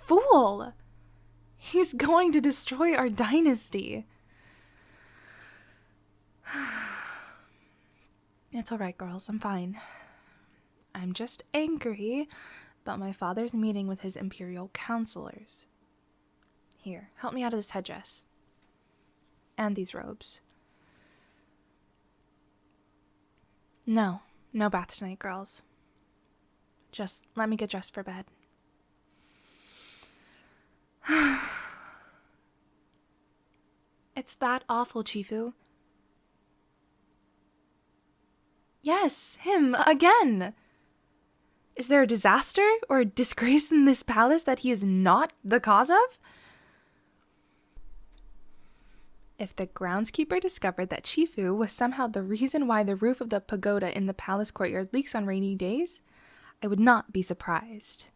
fool! He's going to destroy our dynasty. It's alright, girls. I'm fine. I'm just angry about my father's meeting with his imperial counselors. Here, help me out of this headdress. And these robes. No bath tonight, girls. Just let me get dressed for bed. It's that awful, Chifu. Yes, him, again! Is there a disaster or a disgrace in this palace that he is not the cause of? If the groundskeeper discovered that Chifu was somehow the reason why the roof of the pagoda in the palace courtyard leaks on rainy days, I would not be surprised.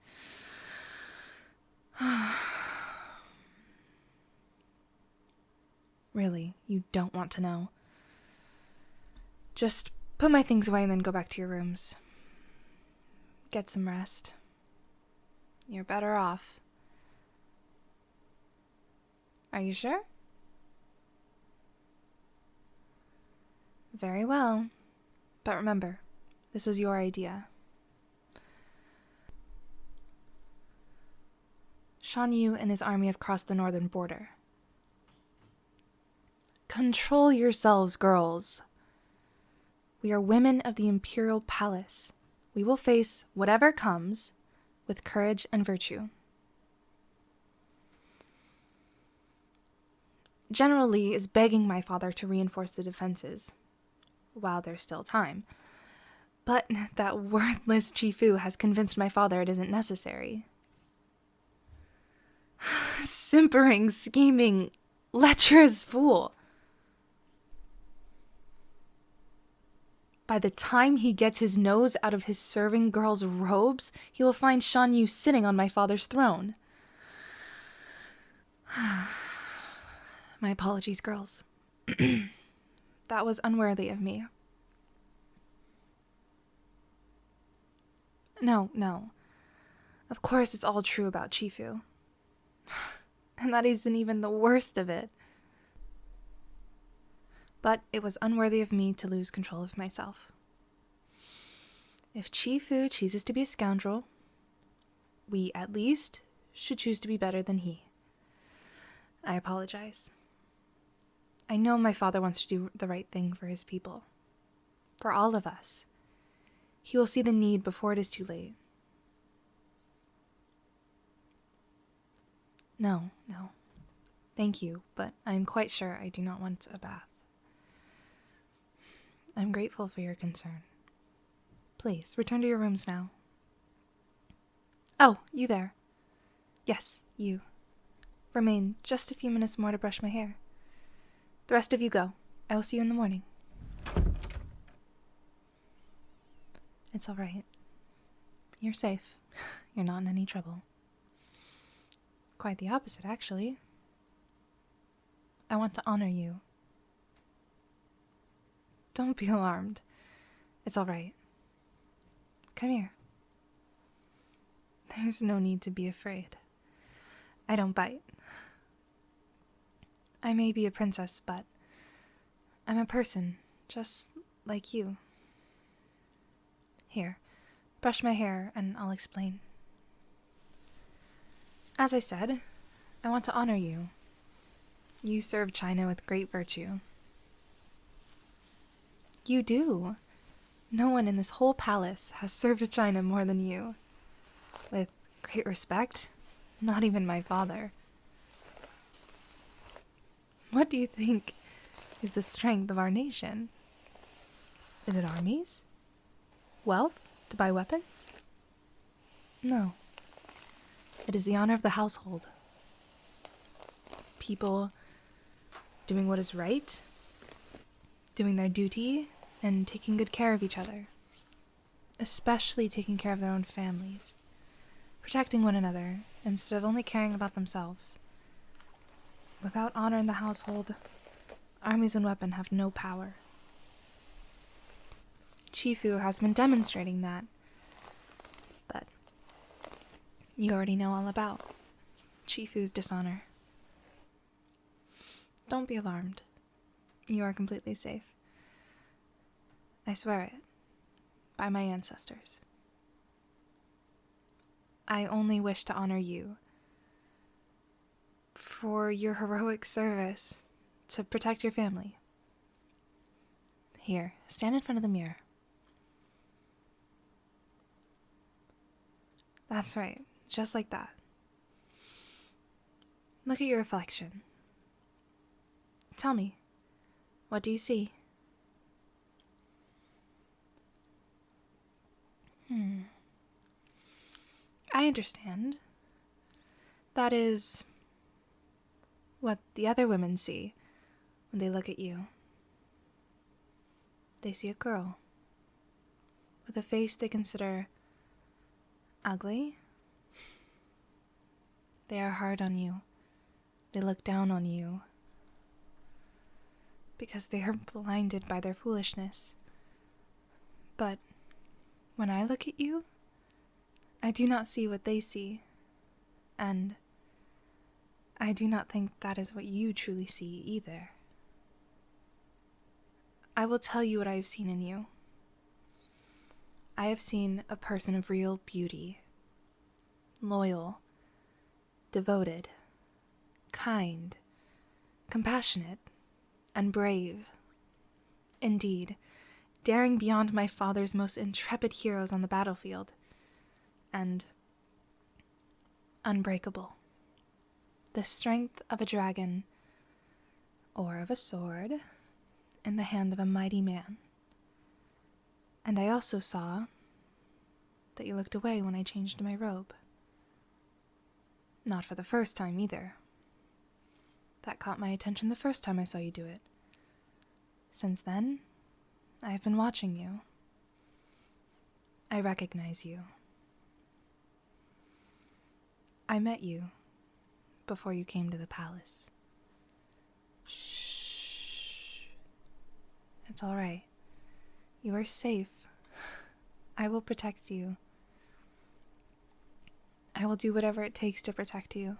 Really, you don't want to know. Just put my things away and then go back to your rooms. Get some rest. You're better off. Are you sure? Very well. But remember, this was your idea. Shan Yu and his army have crossed the northern border. Control yourselves, girls. We are women of the Imperial Palace. We will face whatever comes with courage and virtue. General Li is begging my father to reinforce the defenses, while there's still time. But that worthless Chifu has convinced my father it isn't necessary. Simpering, scheming, lecherous fool. By the time he gets his nose out of his serving girl's robes, he will find Shan Yu sitting on my father's throne. My apologies, girls. That was unworthy of me. No. Of course it's all true about Chifu. And that isn't even the worst of it. But it was unworthy of me to lose control of myself. If Chifu chooses to be a scoundrel, we at least should choose to be better than he. I apologize. I know my father wants to do the right thing for his people. For all of us. He will see the need before it is too late. No. Thank you, but I am quite sure I do not want a bath. I'm grateful for your concern. Please, return to your rooms now. Oh, you there. Yes, you. Remain just a few minutes more to brush my hair. The rest of you go. I will see you in the morning. It's all right. You're safe. You're not in any trouble. Quite the opposite, actually. I want to honor you. Don't be alarmed. It's all right. Come here. There's no need to be afraid. I don't bite. I may be a princess, but I'm a person, just like you. Here, brush my hair and I'll explain. As I said, I want to honor you. You serve China with great virtue. You do. No one in this whole palace has served China more than you. With great respect, not even my father. What do you think is the strength of our nation? Is it armies? Wealth to buy weapons? No. It is the honor of the household. People doing what is right, doing their duty, and taking good care of each other. Especially taking care of their own families. Protecting one another, instead of only caring about themselves. Without honor in the household, armies and weapons have no power. Chifu has been demonstrating that. But you already know all about. Chifu's dishonor. Don't be alarmed. You are completely safe. I swear it. By my ancestors. I only wish to honor you for your heroic service to protect your family. Here, stand in front of the mirror. That's right, just like that. Look at your reflection. Tell me, what do you see? I understand. That is what the other women see when they look at you. They see a girl with a face they consider ugly. They are hard on you. They look down on you because they are blinded by their foolishness. But when I look at you, I do not see what they see, and I do not think that is what you truly see either. I will tell you what I have seen in you. I have seen a person of real beauty, loyal, devoted, kind, compassionate, and brave. Indeed, daring beyond my father's most intrepid heroes on the battlefield, and unbreakable. The strength of a dragon, or of a sword, in the hand of a mighty man. And I also saw that you looked away when I changed my robe. Not for the first time either. That caught my attention the first time I saw you do it. Since then, I have been watching you. I recognize you. I met you before you came to the palace. Shh. It's all right. You are safe. I will protect you. I will do whatever it takes to protect you.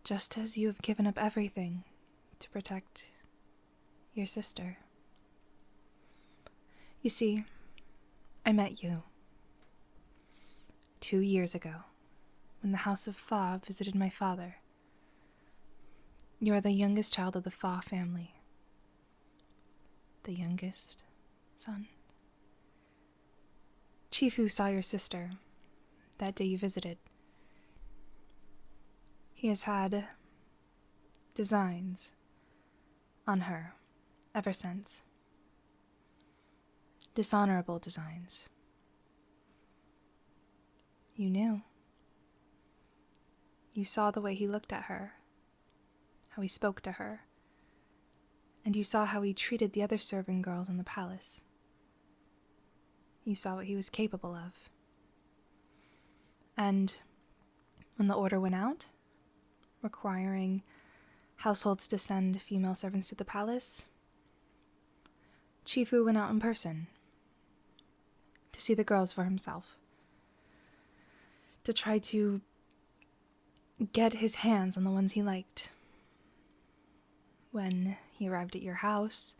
Just as you have given up everything to protect your sister. You see, I met you 2 years ago when the House of Fa visited my father. You are the youngest child of the Fa family. The youngest son. Chifu saw your sister that day you visited. He has had designs on her ever since. Dishonorable designs. You knew. You saw the way he looked at her, how he spoke to her, and you saw how he treated the other serving girls in the palace. You saw what he was capable of. And when the order went out, requiring households to send female servants to the palace, Chifu went out in person to see the girls for himself, to try to get his hands on the ones he liked. When he arrived at your house,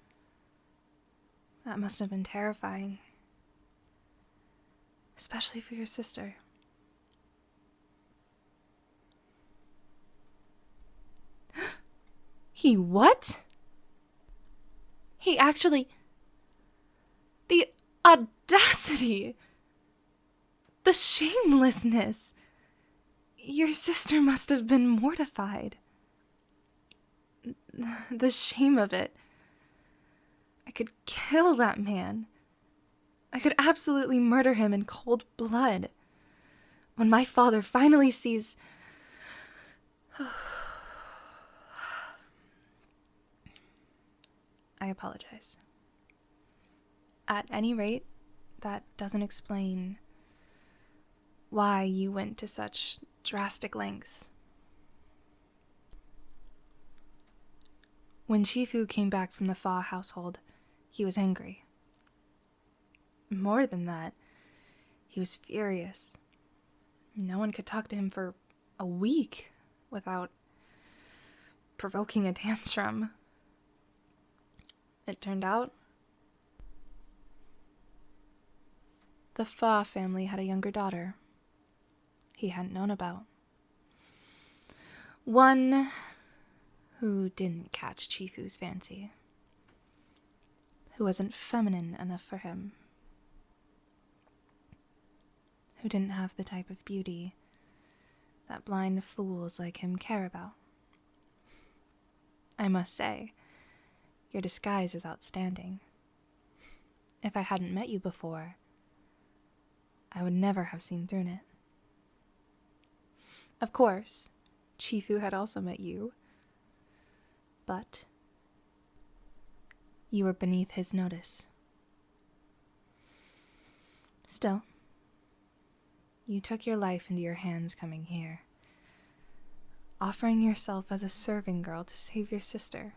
that must have been terrifying, especially for your sister. He what? He actually... The audacity! The shamelessness! Your sister must have been mortified. The shame of it. I could kill that man. I could absolutely murder him in cold blood. When my father finally sees... I apologize. At any rate, that doesn't explain why you went to such drastic lengths. When Chifu came back from the Fa household, he was angry. More than that, he was furious. No one could talk to him for a week without provoking a tantrum. It turned out the Fa family had a younger daughter he hadn't known about. One who didn't catch Chifu's fancy, who wasn't feminine enough for him, who didn't have the type of beauty that blind fools like him care about. I must say, your disguise is outstanding. If I hadn't met you before, I would never have seen through it. Of course, Chifu had also met you, but you were beneath his notice. Still, you took your life into your hands coming here, offering yourself as a serving girl to save your sister,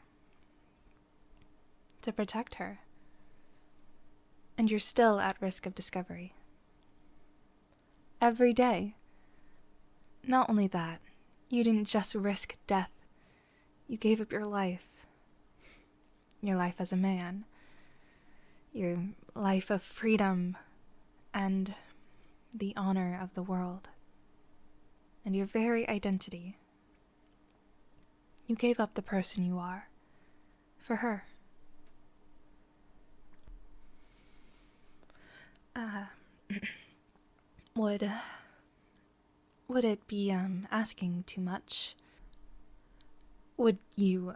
to protect her, and you're still at risk of discovery. Every day. Not only that, you didn't just risk death, you gave up your life as a man, your life of freedom and the honor of the world, and your very identity. You gave up the person you are for her. Would it be asking too much? Would you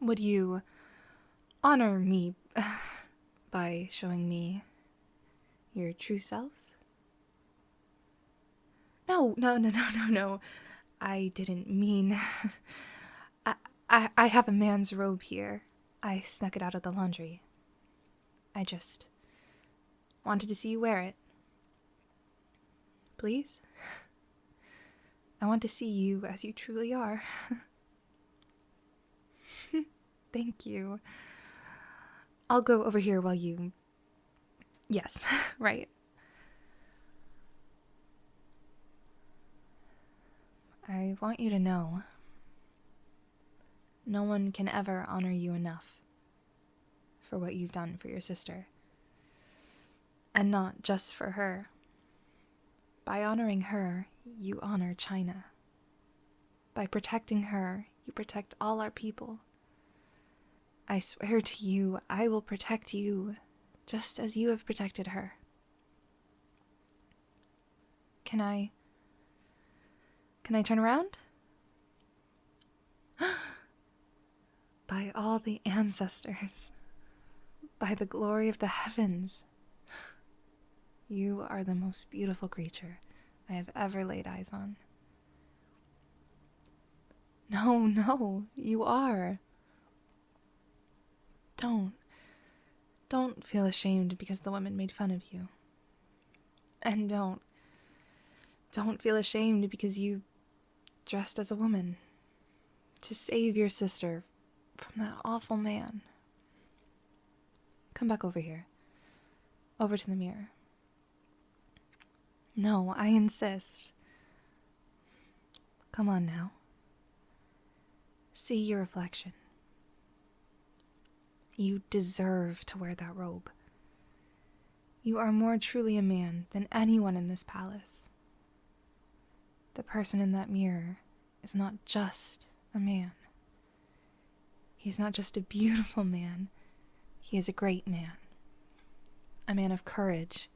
would you honor me by showing me your true self? No. I didn't mean... I have a man's robe here. I snuck it out of the laundry. I just wanted to see you wear it. Please? I want to see you as you truly are. Thank you. I'll go over here while you... Yes, right. I want you to know, no one can ever honor you enough for what you've done for your sister. And not just for her. By honoring her, you honor China. By protecting her, you protect all our people. I swear to you, I will protect you, just as you have protected her. Can I turn around? By all the ancestors, by the glory of the heavens, you are the most beautiful creature I have ever laid eyes on. No, you are. Don't feel ashamed because the women made fun of you. And don't feel ashamed because you dressed as a woman to save your sister from that awful man. Come back over here. Over to the mirror. No, I insist. Come on now. See your reflection. You deserve to wear that robe. You are more truly a man than anyone in this palace. The person in that mirror is not just a man. He's not just a beautiful man. He is a great man. A man of courage,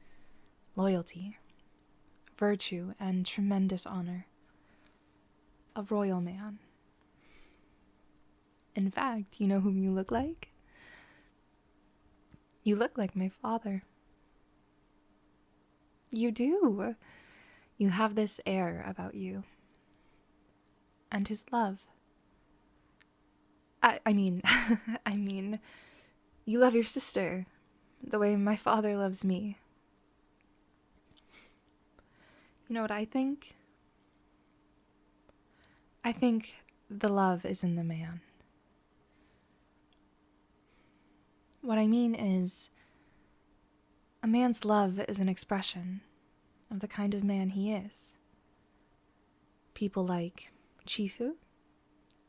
loyalty, virtue, and tremendous honor. A royal man. In fact, you know whom you look like? You look like my father. You do. You have this air about you. And his love. I mean, you love your sister the way my father loves me. You know what I think? I think the love is in the man. What I mean is, a man's love is an expression, of the kind of man he is. People like Chifu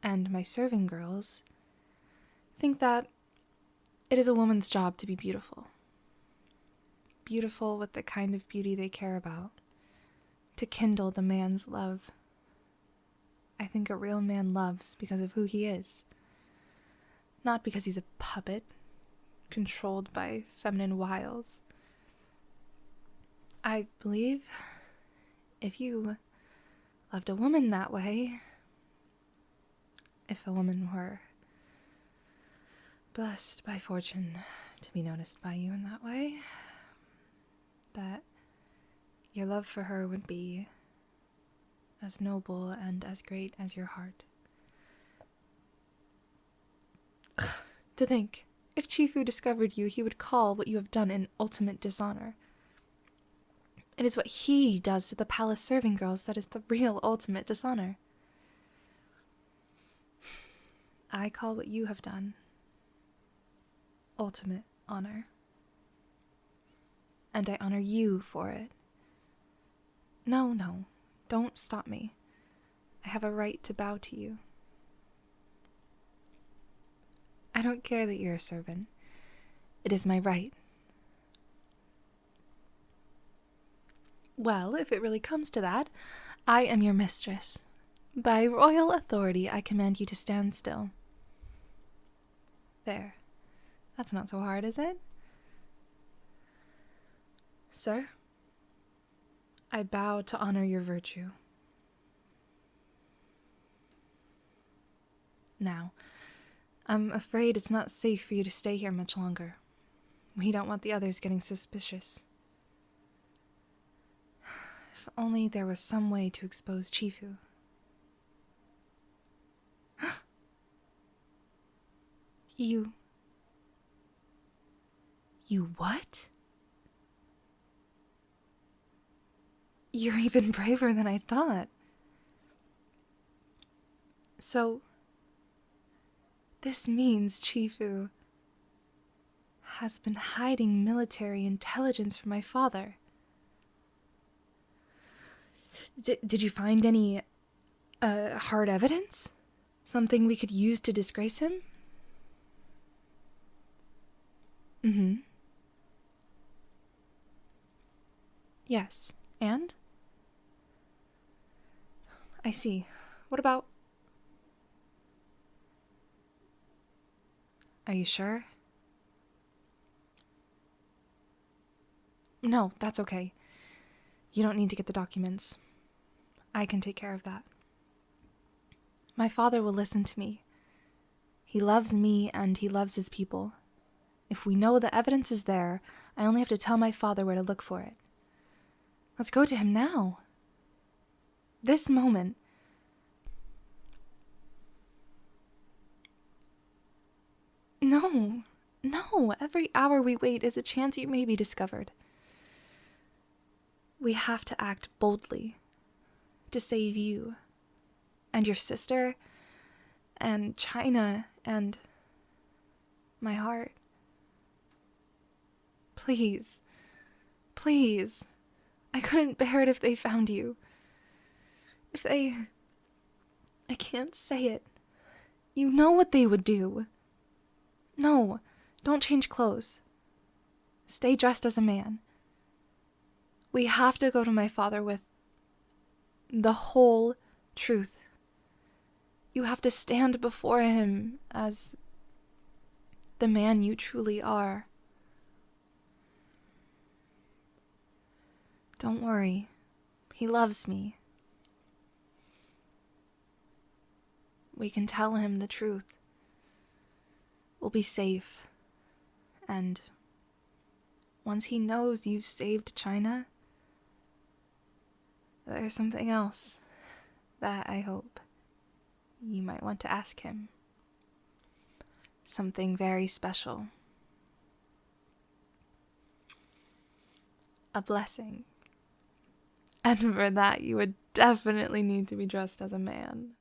and my serving girls think that it is a woman's job to be beautiful. Beautiful with the kind of beauty they care about, to kindle the man's love. I think a real man loves because of who he is, not because he's a puppet controlled by feminine wiles. I believe if you loved a woman that way, if a woman were blessed by fortune to be noticed by you in that way, that your love for her would be as noble and as great as your heart. To think, if Chifu discovered you, he would call what you have done an ultimate dishonor. It is what he does to the palace serving girls that is the real ultimate dishonor. I call what you have done ultimate honor. And I honor you for it. No, don't stop me. I have a right to bow to you. I don't care that you're a servant. It is my right. Well, if it really comes to that, I am your mistress. By royal authority, I command you to stand still. There. That's not so hard, is it? Sir, I bow to honor your virtue. Now, I'm afraid it's not safe for you to stay here much longer. We don't want the others getting suspicious. If only there was some way to expose Chifu. You what? You're even braver than I thought. So, this means Chifu has been hiding military intelligence from my father. Did you find any hard evidence? Something we could use to disgrace him? Mm-hmm. Yes. And? I see. What about... Are you sure? No, that's okay. You don't need to get the documents. I can take care of that. My father will listen to me. He loves me and he loves his people. If we know the evidence is there, I only have to tell my father where to look for it. Let's go to him now. This moment. No. Every hour we wait is a chance you may be discovered. We have to act boldly to save you and your sister and China and my heart. Please. I couldn't bear it if they found you. I can't say it. You know what they would do. No, don't change clothes. Stay dressed as a man. We have to go to my father with the whole truth. You have to stand before him as the man you truly are. Don't worry. He loves me. We can tell him the truth. We'll be safe. And once he knows you've saved China, there's something else that I hope you might want to ask him. Something very special. A blessing. And for that, you would definitely need to be dressed as a man.